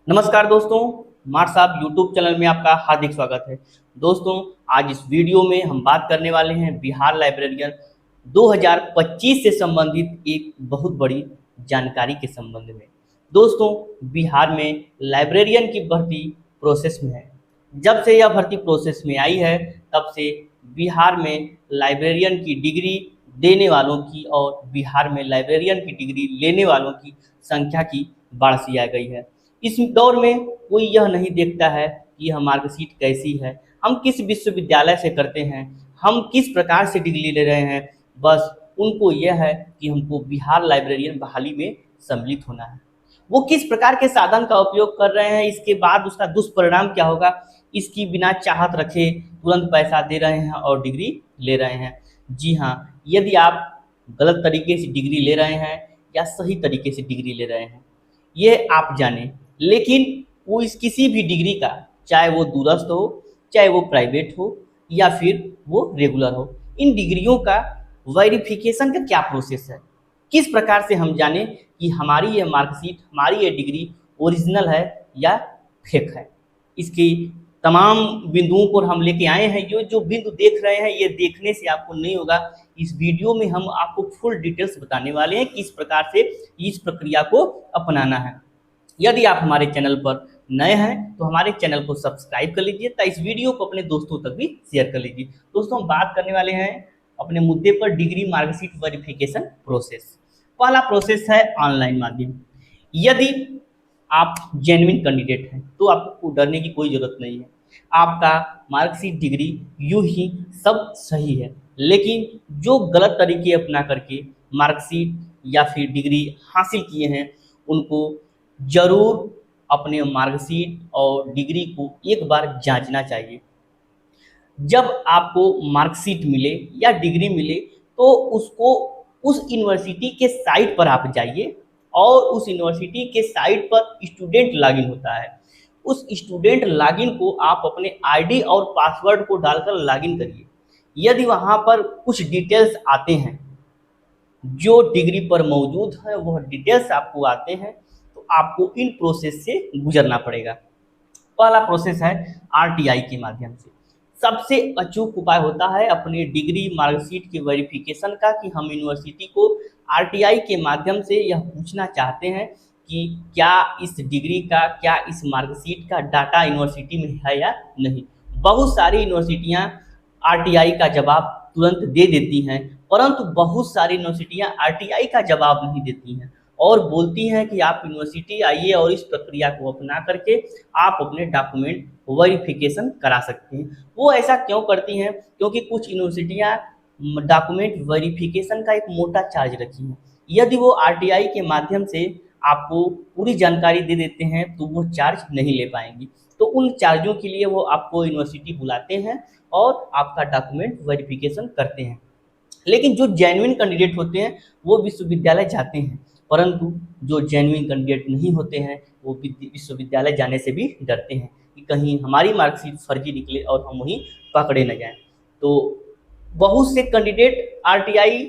नमस्कार दोस्तों, मार्ट साहब यूट्यूब चैनल में आपका हार्दिक स्वागत है। दोस्तों, आज इस वीडियो में हम बात करने वाले हैं बिहार लाइब्रेरियन 2025 से संबंधित एक बहुत बड़ी जानकारी के संबंध में। दोस्तों, बिहार में लाइब्रेरियन की भर्ती प्रोसेस में है। जब से यह भर्ती प्रोसेस में आई है, तब से बिहार में लाइब्रेरियन की डिग्री देने वालों की और बिहार में लाइब्रेरियन की डिग्री लेने वालों की संख्या की बढ़ सी आ गई है। इस दौर में कोई यह नहीं देखता है कि यह मार्कशीट कैसी है, हम किस विश्वविद्यालय से करते हैं, हम किस प्रकार से डिग्री ले रहे हैं। बस उनको यह है कि हमको बिहार लाइब्रेरियन बहाली में सम्मिलित होना है। वो किस प्रकार के साधन का उपयोग कर रहे हैं, इसके बाद उसका दुष्परिणाम क्या होगा, इसकी बिना चाहत रखे तुरंत पैसा दे रहे हैं और डिग्री ले रहे हैं। जी हाँ, यदि आप गलत तरीके से डिग्री ले रहे हैं या सही तरीके से डिग्री ले रहे हैं, ये आप जानें। लेकिन वो इस किसी भी डिग्री का, चाहे वो दूरस्थ हो, चाहे वो प्राइवेट हो या फिर वो रेगुलर हो, इन डिग्रियों का वेरिफिकेशन का क्या प्रोसेस है, किस प्रकार से हम जानें कि हमारी ये मार्कशीट, हमारी ये डिग्री ओरिजिनल है या फेक है। इसकी तमाम बिंदुओं पर हम लेके आए हैं। ये जो बिंदु देख रहे हैं, ये देखने से आपको नहीं होगा। इस वीडियो में हम आपको फुल डिटेल्स बताने वाले हैं किस प्रकार से इस प्रक्रिया को अपनाना है। यदि आप हमारे चैनल पर नए हैं तो हमारे चैनल को सब्सक्राइब कर लीजिए, तथा इस वीडियो को अपने दोस्तों तक भी शेयर कर लीजिए। दोस्तों, हम बात करने वाले हैं अपने मुद्दे पर डिग्री मार्कशीट वेरिफिकेशन प्रोसेस। पहला प्रोसेस है ऑनलाइन माध्यम। यदि आप जेन्युइन कैंडिडेट हैं तो आपको डरने की कोई ज़रूरत नहीं है। आपका मार्कशीट, डिग्री यूँ ही सब सही है, लेकिन जो गलत तरीके अपना करके मार्कशीट या फिर डिग्री हासिल किए हैं, उनको ज़रूर अपने मार्कशीट और डिग्री को एक बार जांचना चाहिए। जब आपको मार्कशीट मिले या डिग्री मिले तो उसको उस यूनिवर्सिटी के साइट पर आप जाइए, और उस यूनिवर्सिटी के साइट पर स्टूडेंट लॉगिन होता है। उस स्टूडेंट लॉगिन को आप अपने आईडी और पासवर्ड को डालकर लॉगिन करिए। यदि वहाँ पर कुछ डिटेल्स आते हैं जो डिग्री पर मौजूद है, वह डिटेल्स आपको आते हैं, तो आपको इन प्रोसेस से गुजरना पड़ेगा। पहला प्रोसेस है आरटीआई के माध्यम से। सबसे अचूक उपाय होता है अपने डिग्री मार्कशीट के वेरिफिकेशन का, कि हम यूनिवर्सिटी को आरटीआई के माध्यम से यह पूछना चाहते हैं कि क्या इस डिग्री का, क्या इस मार्कशीट का डाटा यूनिवर्सिटी में है या नहीं। बहुत सारी यूनिवर्सिटियां आरटीआई का जवाब तुरंत दे देती हैं, परंतु बहुत सारी यूनिवर्सिटियां आरटीआई का जवाब नहीं देती हैं और बोलती हैं कि आप यूनिवर्सिटी आइए और इस प्रक्रिया को अपना करके आप अपने डॉक्यूमेंट वेरिफिकेशन करा सकते हैं। वो ऐसा क्यों करती हैं? क्योंकि कुछ यूनिवर्सिटियां डॉक्यूमेंट वेरिफिकेशन का एक मोटा चार्ज रखी हैं। यदि वो आरटीआई के माध्यम से आपको पूरी जानकारी दे देते हैं तो वो चार्ज नहीं ले पाएंगी। तो उन चार्जों के लिए वो आपको यूनिवर्सिटी बुलाते हैं और आपका डॉक्यूमेंट वेरिफिकेशन करते हैं। लेकिन जो जेन्युइन कैंडिडेट होते हैं वो विश्वविद्यालय जाते हैं, परंतु जो जेन्युइन कैंडिडेट नहीं होते हैं वो विश्वविद्यालय जाने से भी डरते हैं कि कहीं हमारी मार्कशीट फर्जी निकले और हम वहीं पकड़े न जाएं। तो बहुत से कैंडिडेट आरटीआई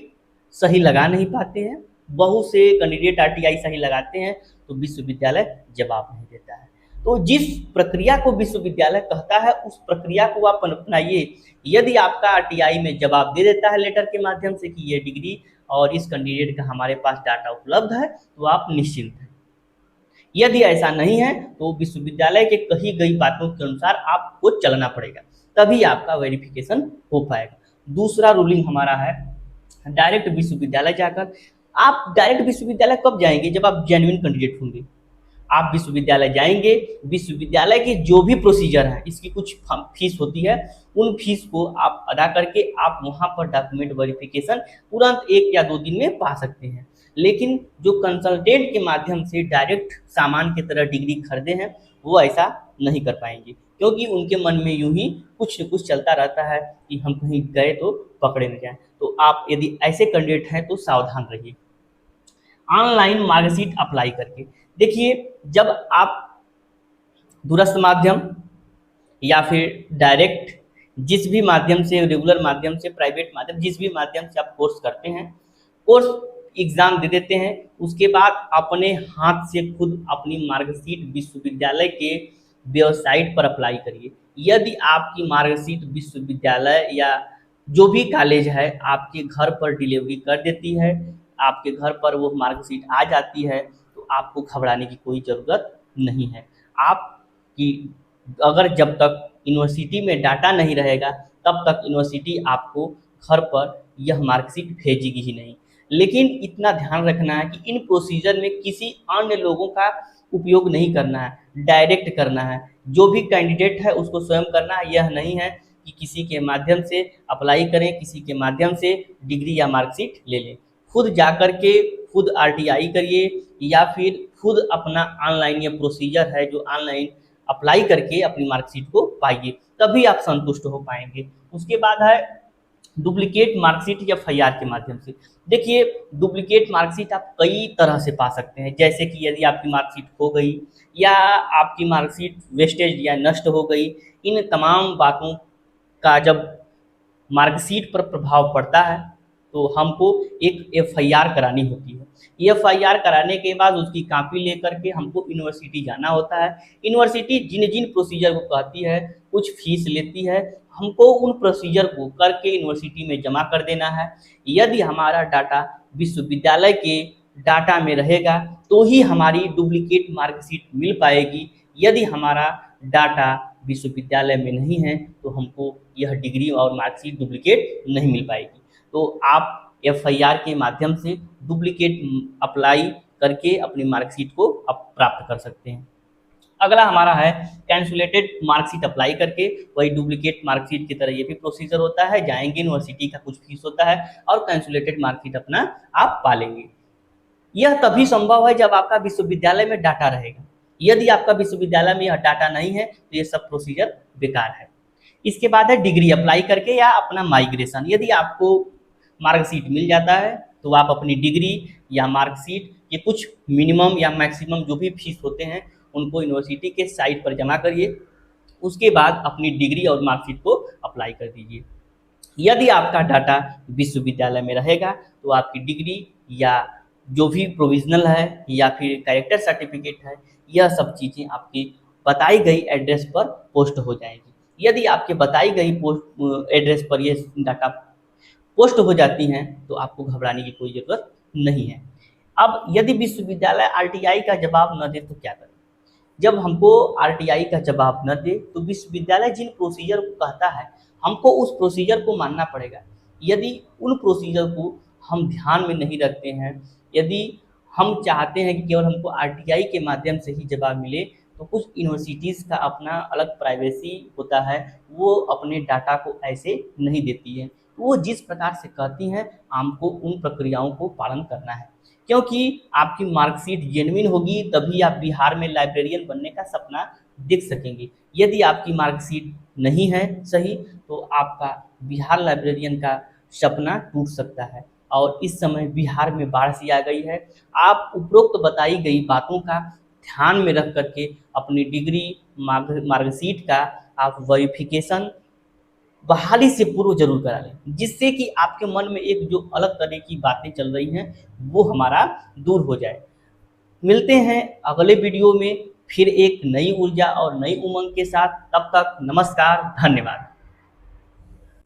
सही लगा नहीं पाते हैं, बहुत से कैंडिडेट आरटीआई सही लगाते हैं तो विश्वविद्यालय जवाब नहीं देता है। तो जिस प्रक्रिया को विश्वविद्यालय कहता है उस प्रक्रिया को आप अपनाइए। यदि आपका आरटीआई में जवाब दे देता है लेटर के माध्यम से कि ये डिग्री और इस कैंडिडेट का हमारे पास डाटा उपलब्ध है, तो आप निश्चिंत हैं। यदि ऐसा नहीं है तो विश्वविद्यालय के कही गई बातों के अनुसार आपको चलना पड़ेगा, तभी आपका वेरिफिकेशन हो पाएगा। दूसरा रूलिंग हमारा है डायरेक्ट विश्वविद्यालय जाकर। आप डायरेक्ट विश्वविद्यालय कब जाएंगे? जब आप जेन्युइन कैंडिडेट होंगे। आप विश्वविद्यालय जाएंगे, विश्वविद्यालय के जो भी प्रोसीजर है, इसकी कुछ फीस होती है, उन फीस को आप अदा करके आप वहाँ पर डॉक्यूमेंट वेरिफिकेशन तुरंत 1 या 2 दिन में पा सकते हैं। लेकिन जो कंसल्टेंट के माध्यम से डायरेक्ट सामान की तरह डिग्री खरीदे हैं, वो ऐसा नहीं कर पाएंगे, क्योंकि उनके मन में यूं ही कुछ न कुछ चलता रहता है कि हम कहीं गए तो पकड़े न जाएं। तो आप यदि ऐसे कैंडिडेट हैं तो सावधान रहिए। ऑनलाइन मार्कशीट अप्लाई करके देखिए, जब आप दूरस्थ माध्यम या फिर डायरेक्ट जिस भी माध्यम से, रेगुलर माध्यम से, प्राइवेट माध्यम, जिस भी माध्यम से आप कोर्स करते हैं, कोर्स एग्ज़ाम दे देते हैं, उसके बाद अपने हाथ से खुद अपनी मार्कशीट विश्वविद्यालय के वेबसाइट पर अप्लाई करिए। यदि आपकी मार्कशीट विश्वविद्यालय या जो भी कॉलेज है आपके घर पर डिलीवरी कर देती है, आपके घर पर वो मार्कशीट आ जाती है, तो आपको घबराने की कोई ज़रूरत नहीं है। आपकी अगर जब तक यूनिवर्सिटी में डाटा नहीं रहेगा तब तक यूनिवर्सिटी आपको घर पर यह मार्कशीट भेजेगी ही नहीं। लेकिन इतना ध्यान रखना है कि इन प्रोसीजर में किसी अन्य लोगों का उपयोग नहीं करना है, डायरेक्ट करना है। जो भी कैंडिडेट है उसको स्वयं करना है, यह नहीं है कि किसी के माध्यम से अप्लाई करें, किसी के माध्यम से डिग्री या मार्कशीट ले लें। खुद जाकर के खुद आरटीआई करिए या फिर खुद अपना ऑनलाइन ये प्रोसीजर है जो ऑनलाइन अप्लाई करके अपनी मार्कशीट को पाइए, तभी आप संतुष्ट हो पाएंगे। उसके बाद है डुप्लीकेट मार्कशीट या एफआईआर के माध्यम से। देखिए, डुप्लीकेट मार्कशीट आप कई तरह से पा सकते हैं, जैसे कि यदि आपकी मार्कशीट खो गई या आपकी मार्कशीट वेस्टेज या नष्ट हो गई, इन तमाम बातों का जब मार्कशीट पर प्रभाव पड़ता है तो हमको एक एफआईआर करानी होती है। ये एफआईआर कराने के बाद उसकी कॉपी लेकर के हमको यूनिवर्सिटी जाना होता है। यूनिवर्सिटी जिन जिन प्रोसीजर को कहती है, कुछ फीस लेती है, हमको उन प्रोसीजर को करके यूनिवर्सिटी में जमा कर देना है। यदि हमारा डाटा विश्वविद्यालय के डाटा में रहेगा तो ही हमारी डुप्लीकेट मार्कशीट मिल पाएगी। यदि हमारा डाटा विश्वविद्यालय में नहीं है तो हमको यह डिग्री और मार्कशीट डुप्लीकेट नहीं मिल पाएगी। तो आप एफआईआर के माध्यम से डुप्लीकेट अप्लाई करके अपनी मार्कशीट को आप प्राप्त कर सकते हैं। अगला हमारा है कैंसुलेटेड मार्कशीट अप्लाई करके, वही डुप्लीकेट मार्कशीट की तरह ये भी प्रोसीजर होता है। जाएंगे, यूनिवर्सिटी का कुछ फीस होता है और कैंसुलेटेड मार्कशीट अपना आप पा लेंगे। यह तभी संभव है जब आपका विश्वविद्यालय में डाटा रहेगा। यदि आपका विश्वविद्यालय में यह डाटा नहीं है तो ये सब प्रोसीजर बेकार है। इसके बाद है डिग्री अप्लाई करके या अपना माइग्रेशन। यदि आपको मार्कशीट मिल जाता है तो आप अपनी डिग्री या मार्कशीट के कुछ मिनिमम या मैक्सिमम जो भी फीस होते हैं उनको यूनिवर्सिटी के साइट पर जमा करिए। उसके बाद अपनी डिग्री और मार्कशीट को अप्लाई कर दीजिए। यदि आपका डाटा विश्वविद्यालय में रहेगा तो आपकी डिग्री या जो भी प्रोविजनल है या फिर कैरेक्टर सर्टिफिकेट है, यह सब चीज़ें आपकी बताई गई एड्रेस पर पोस्ट हो जाएंगी। यदि आपके बताई गई एड्रेस पर ये डाटा पोस्ट हो जाती हैं तो आपको घबराने की कोई ज़रूरत नहीं है। अब यदि विश्वविद्यालय आरटीआई का जवाब न दे तो क्या करें? जब हमको आरटीआई का जवाब न दे तो विश्वविद्यालय जिन प्रोसीजर को कहता है हमको उस प्रोसीजर को मानना पड़ेगा। यदि उन प्रोसीजर को हम ध्यान में नहीं रखते हैं, यदि हम चाहते हैं कि केवल हमको आरटीआई के माध्यम से ही जवाब मिले, तो कुछ यूनिवर्सिटीज़ का अपना अलग प्राइवेसी होता है, वो अपने डाटा को ऐसे नहीं देती है। वो जिस प्रकार से कहती हैं हमको उन प्रक्रियाओं को पालन करना है, क्योंकि आपकी मार्कशीट जेन्युइन होगी तभी आप बिहार में लाइब्रेरियन बनने का सपना देख सकेंगे। यदि आपकी मार्कशीट नहीं है सही तो आपका बिहार लाइब्रेरियन का सपना टूट सकता है। और इस समय बिहार में बाढ़ सी आ गई है। आप उपरोक्त बताई गई बातों का ध्यान में रख करके अपनी डिग्री मार्कशीट का आप वेरिफिकेशन बहाली से पूर्व जरूर करा लें, जिससे कि आपके मन में एक जो अलग तरह की बातें चल रही हैं वो हमारा दूर हो जाए। मिलते हैं अगले वीडियो में फिर एक नई ऊर्जा और नई उमंग के साथ। तब तक नमस्कार, धन्यवाद।